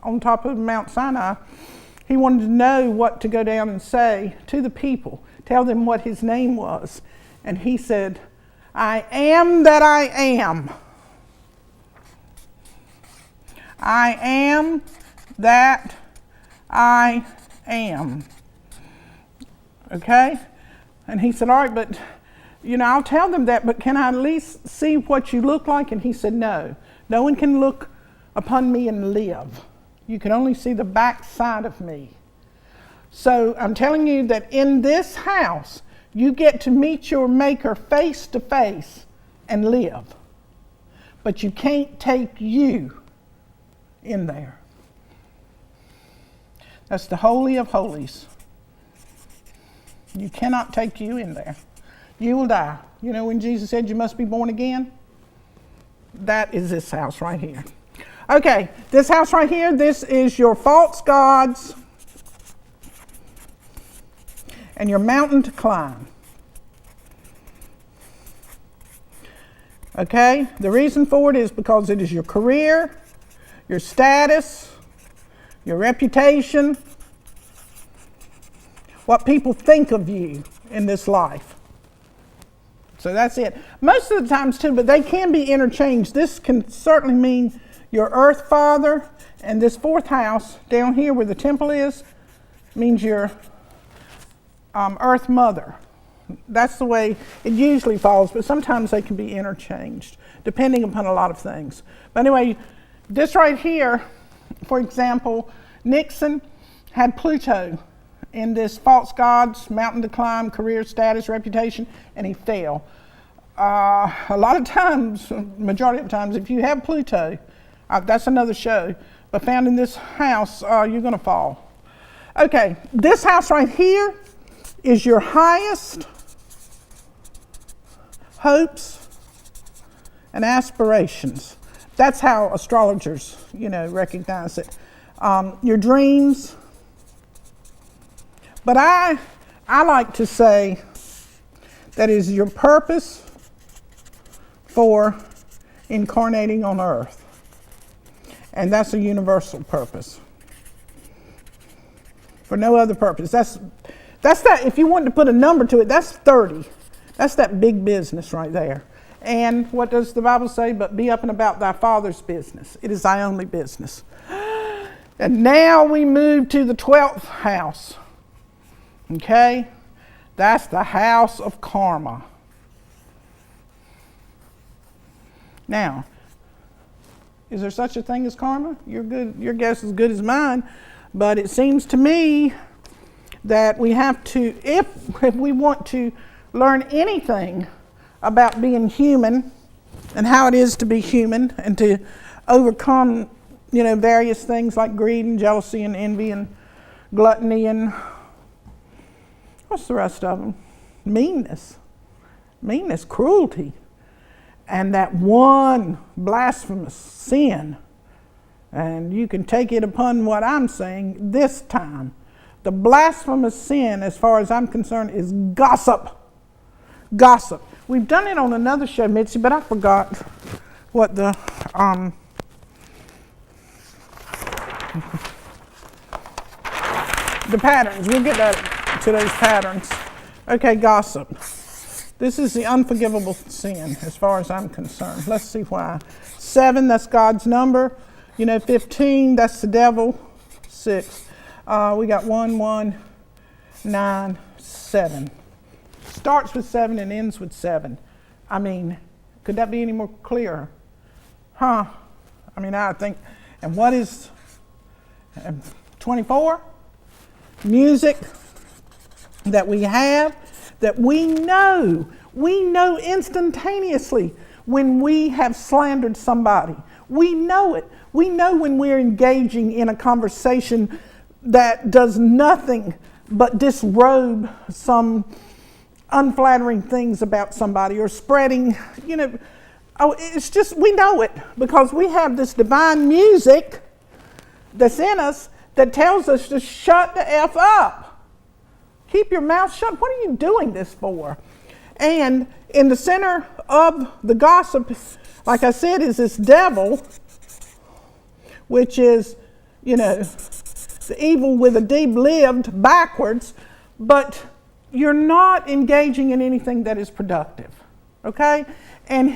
on top of Mount Sinai, he wanted to know what to go down and say to the people, tell them what his name was. And he said, I am that I am. I am that I am. Okay? And he said, all right, but, I'll tell them that, but can I at least see what you look like? And he said, no. No one can look upon me and live. You can only see the back side of me. So I'm telling you that in this house, you get to meet your Maker face to face and live. But you can't take you in there. That's the Holy of Holies. You cannot take you in there. You will die. When Jesus said you must be born again? That is this house right here. Okay, this house right here, this is your false gods and your mountain to climb. Okay, the reason for it is because it is your career, your status, your reputation, what people think of you in this life. So that's it. Most of the times too, but they can be interchanged. This can certainly mean your earth father, and this fourth house down here where the temple is means your earth mother. That's the way it usually falls, but sometimes they can be interchanged depending upon a lot of things. But anyway, this right here, for example, Nixon had Pluto in this false gods, mountain to climb, career, status, reputation, and he fell. A lot of times, majority of the times, if you have Pluto, that's another show, but found in this house, you're going to fall. Okay, this house right here is your highest hopes and aspirations. That's how astrologers, recognize it. Your dreams. But I like to say that is your purpose for incarnating on earth. And that's a universal purpose. For no other purpose. That's that, if you want to put a number to it, that's 30. That's that big business right there. And what does the Bible say? But be up and about thy Father's business. It is thy only business. And now we move to the 12th house. Okay? That's the house of karma. Now, is there such a thing as karma? Your guess is as good as mine. But it seems to me that we have to, if we want to learn anything about being human and how it is to be human and to overcome, various things like greed and jealousy and envy and gluttony and what's the rest of them? Meanness, cruelty, and that one blasphemous sin. And you can take it upon what I'm saying this time. The blasphemous sin, as far as I'm concerned, is gossip. Gossip. We've done it on another show, Mitzi, but I forgot what the patterns. We'll get to those patterns. Okay, gossip. This is the unforgivable sin, as far as I'm concerned. Let's see why. 7, that's God's number. 15, that's the devil. 6. We got 1, 1, 9, 7. Starts with 7 and ends with 7. I mean, could that be any more clearer? Huh? I think, and what is 24? Music that we have, that we know instantaneously when we have slandered somebody. We know it. We know when we're engaging in a conversation that does nothing but disrobe some unflattering things about somebody or spreading, it's just, we know it because we have this divine music that's in us that tells us to shut the F up. Keep your mouth shut. What are you doing this for? And in the center of the gossip, like I said, is this devil, which is the evil with a D lived backwards, but you're not engaging in anything that is productive, okay? And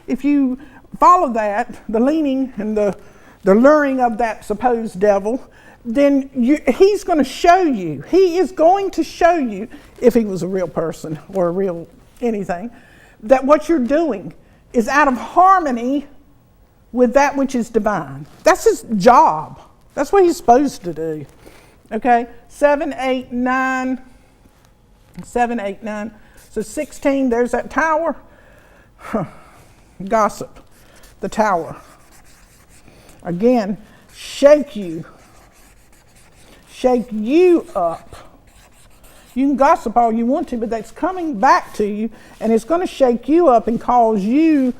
if you follow that, the leaning and the luring of that supposed devil, then he's going to show you, he is going to show you, if he was a real person or a real anything, that what you're doing is out of harmony with that which is divine. That's his job. That's what he's supposed to do. Okay? 7, 8, 9. 7, 8, 9. So 16, there's that tower. Gossip. The tower. Again, shake you. Shake you up. You can gossip all you want to, but that's coming back to you, and it's going to shake you up and cause you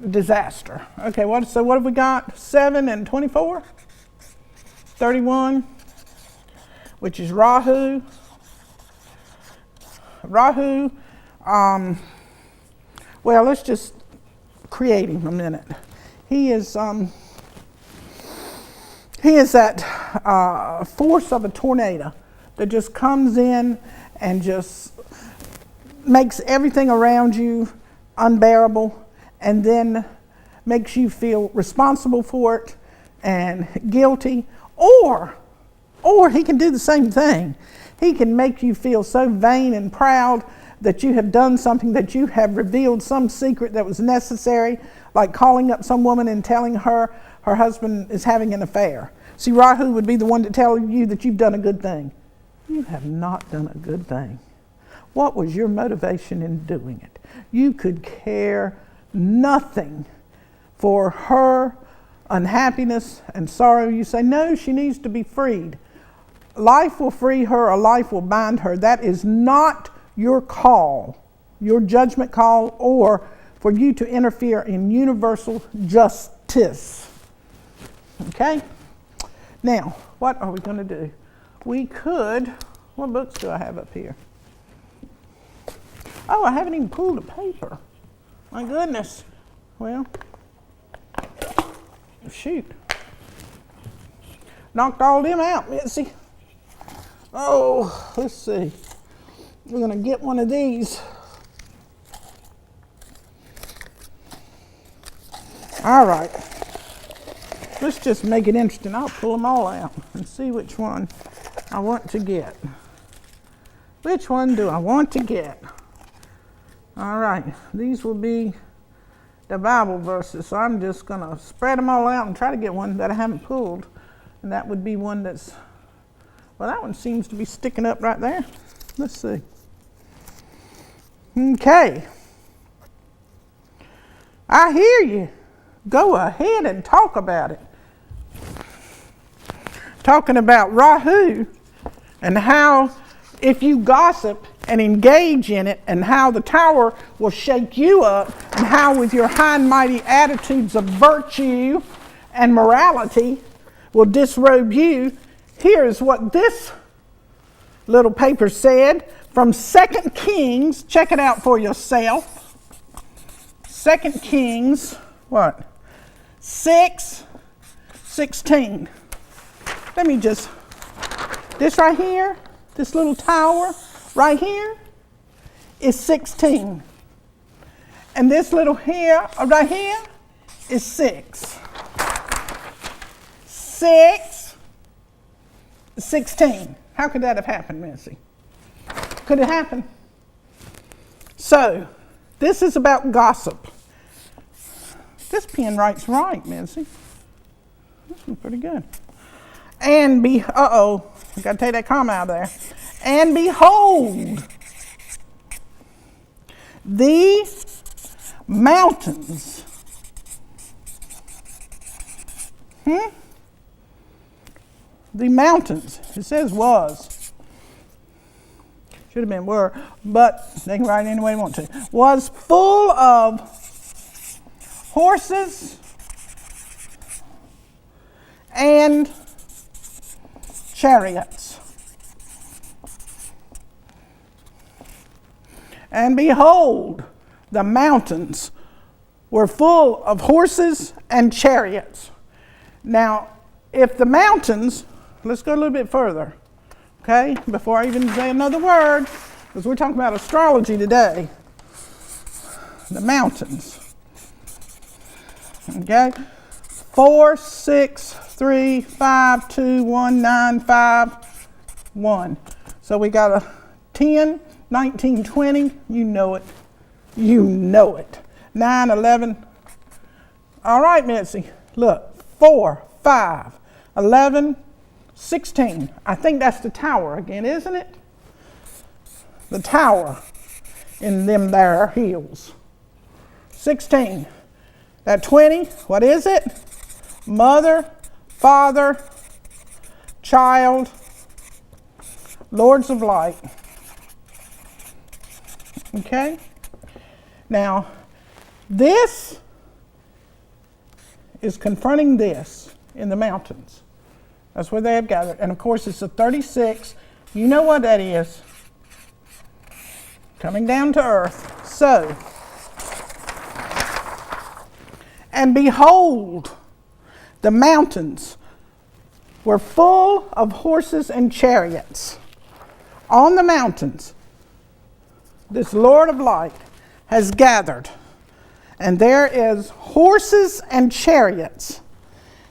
disaster. Okay, so what have we got? 7 and 24? 31, which is Rahu. Rahu, well, let's just create him a minute. He is that force of a tornado that just comes in and just makes everything around you unbearable, and then makes you feel responsible for it and guilty. Or he can do the same thing. He can make you feel so vain and proud that you have done something, that you have revealed some secret that was necessary, like calling up some woman and telling her her husband is having an affair. See, Rahu would be the one to tell you that you've done a good thing. You have not done a good thing. What was your motivation in doing it? You could care nothing for her unhappiness and sorrow. You say, no, she needs to be freed. Life will free her, or life will bind her. That is not your call, your judgment call, or for you to interfere in universal justice. Okay? Now, what are we going to do? We could, what books do I have up here? Oh, I haven't even pulled a paper. My goodness. Well, shoot. Knocked all them out, Mitzi. Oh, let's see. We're going to get one of these. All right. Let's just make it interesting. I'll pull them all out and see which one I want to get. Which one do I want to get? All right. These will be the Bible verses. So I'm just going to spread them all out and try to get one that I haven't pulled. And that would be one that's, well, that one seems to be sticking up right there. Let's see. Okay. I hear you. Go ahead and talk about it. Talking about Rahu and how if you gossip and engage in it, and how the tower will shake you up, and how with your high and mighty attitudes of virtue and morality will disrobe you. Here's what this little paper said from 2 Kings. Check it out for yourself. 2 Kings, what? 6:16. Let me just, this right here, this little tower right here is 16. And this little here, right here, is 6. 16. How could that have happened, Missy? Could it happen? So, this is about gossip. This pen writes right, Missy. This one's pretty good. And I gotta take that comma out of there. And behold, the mountains. The mountains. It says was. Should have been were, but they can write it any way they want to. Was full of horses and chariots. And behold, the mountains were full of horses and chariots. Now, if the mountains, let's go a little bit further, okay, before I even say another word, because we're talking about astrology today. The mountains, okay, 4, 6, 3, 5, 2, 1, 9, 5, 1. So we got a 10, 19, 20, you know it. You know it. 9, 11. All right, Mitzi, look, 4, 5, 11, 16. I think that's the tower again, isn't it? The tower in them there hills. 16. That 20, what is it? Mother, father, child, lords of light. Okay? Now, this is confronting this in the mountains. That's where they have gathered. And of course, it's a 36. You know what that is. Coming down to earth. So, and behold, the mountains were full of horses and chariots. On the mountains, this Lord of light has gathered, and there is horses and chariots.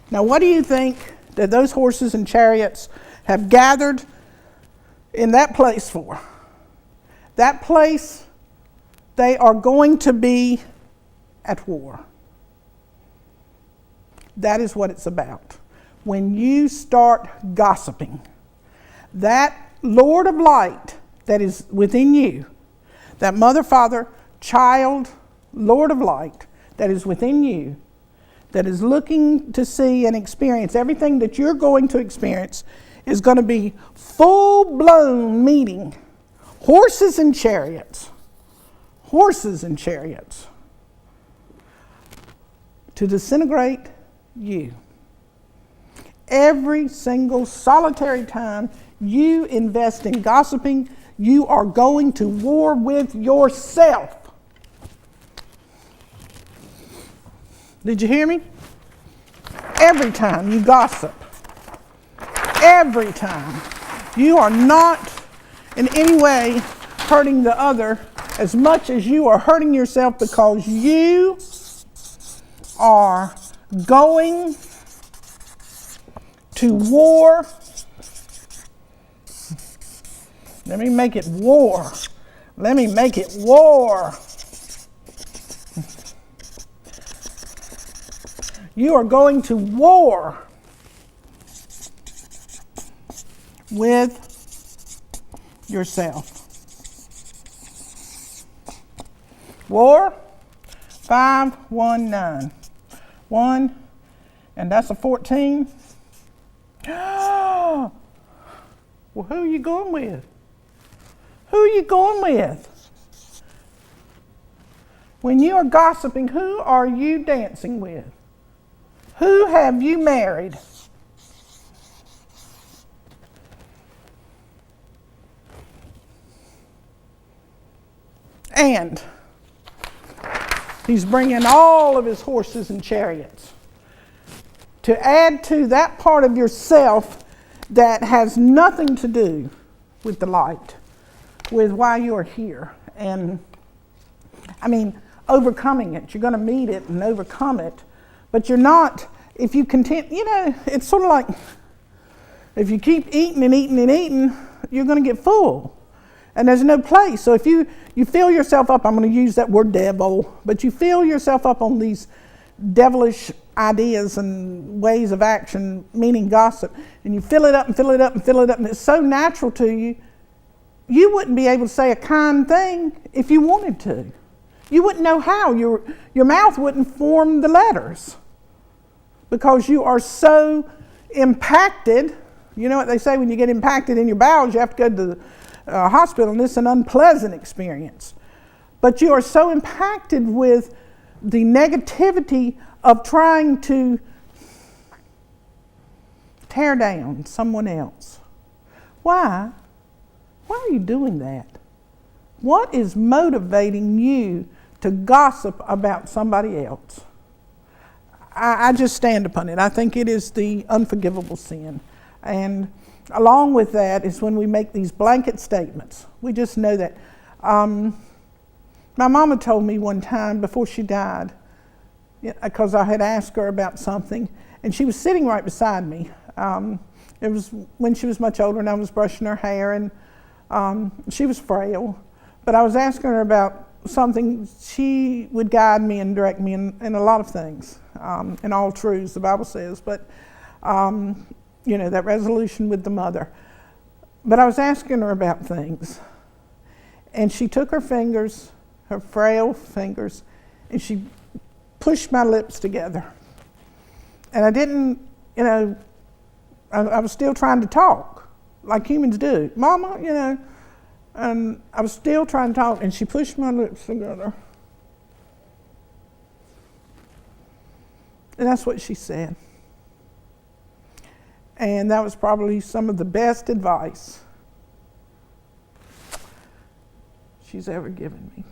Now, what do you think that those horses and chariots have gathered in that place for? That place, they are going to be at war. That is what it's about. When you start gossiping, that Lord of light that is within you, that mother, father, child, Lord of light that is within you, that is looking to see and experience everything that you're going to experience, is going to be full-blown meeting horses and chariots. Horses and chariots. To disintegrate you. Every single solitary time you invest in gossiping, you are going to war with yourself. Did you hear me? Every time you gossip, every time, you are not in any way hurting the other as much as you are hurting yourself, because you are going to war. Let me make it war. Let me make it war. You are going to war with yourself. War, 5, 1, 9. 1, and that's a 14. Well, who are you going with? Who are you going with? When you are gossiping, who are you dancing with? Who have you married? And he's bringing all of his horses and chariots to add to that part of yourself that has nothing to do with the light, with why you're here. And I mean, overcoming it. You're going to meet it and overcome it. But you're not, if you continue, you know, it's sort of like if you keep eating and eating and eating, you're going to get full. And there's no place. So if you fill yourself up, I'm going to use that word devil, but you fill yourself up on these devilish ideas and ways of action, meaning gossip, and you fill it up and fill it up and fill it up, and it's so natural to you, you wouldn't be able to say a kind thing if you wanted to. You wouldn't know how. Your mouth wouldn't form the letters because you are so impacted. You know what they say, when you get impacted in your bowels, you have to go to the hospital, and it's an unpleasant experience. But you are so impacted with the negativity of trying to tear down someone else. Why? Why are you doing that? What is motivating you to gossip about somebody else? I just stand upon it. I think it is the unforgivable sin. And along with that is when we make these blanket statements. We just know that. My mama told me one time before she died, because I had asked her about something, and she was sitting right beside me. It was when she was much older, and I was brushing her hair, and she was frail. But I was asking her about something. She would guide me and direct me in a lot of things, in all truths, the Bible says. But, that resolution with the mother. But I was asking her about things. And she took her fingers, her frail fingers, and she pushed my lips together. And I didn't, I was still trying to talk, like humans do. Mama, and I was still trying to talk, and she pushed my lips together. And that's what she said. And that was probably some of the best advice she's ever given me.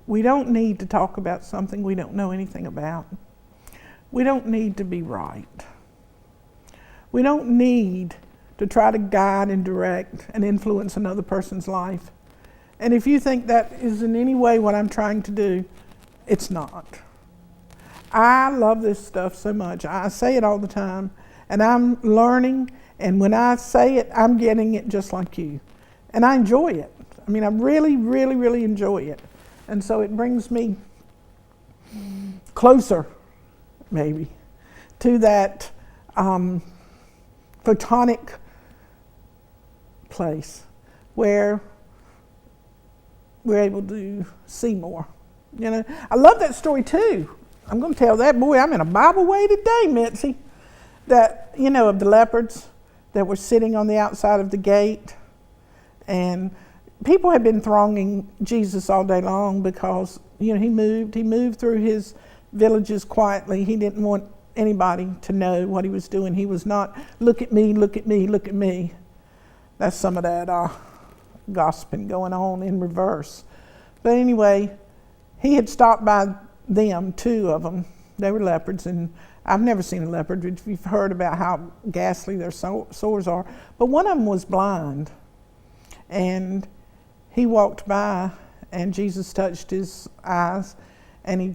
We don't need to talk about something we don't know anything about. We don't need to be right. We don't need to try to guide and direct and influence another person's life. And if you think that is in any way what I'm trying to do, it's not. I love this stuff so much. I say it all the time, and I'm learning, and when I say it, I'm getting it just like you. And I enjoy it. I mean, I really, really, really enjoy it. And so it brings me closer, maybe, to that photonic place where we're able to see more. I love that story too. I'm going to tell that. Boy, I'm in a Bible way today, Mitzi. That, of the leopards that were sitting on the outside of the gate. And people had been thronging Jesus all day long because, he moved through his villages quietly. He didn't want anybody to know what he was doing. He was not, look at me, look at me, look at me. That's some of that gossiping going on in reverse. But anyway, he had stopped by them, two of them. They were leopards, and I've never seen a leopard. We've heard about how ghastly their sores are. But one of them was blind. And he walked by, and Jesus touched his eyes, and he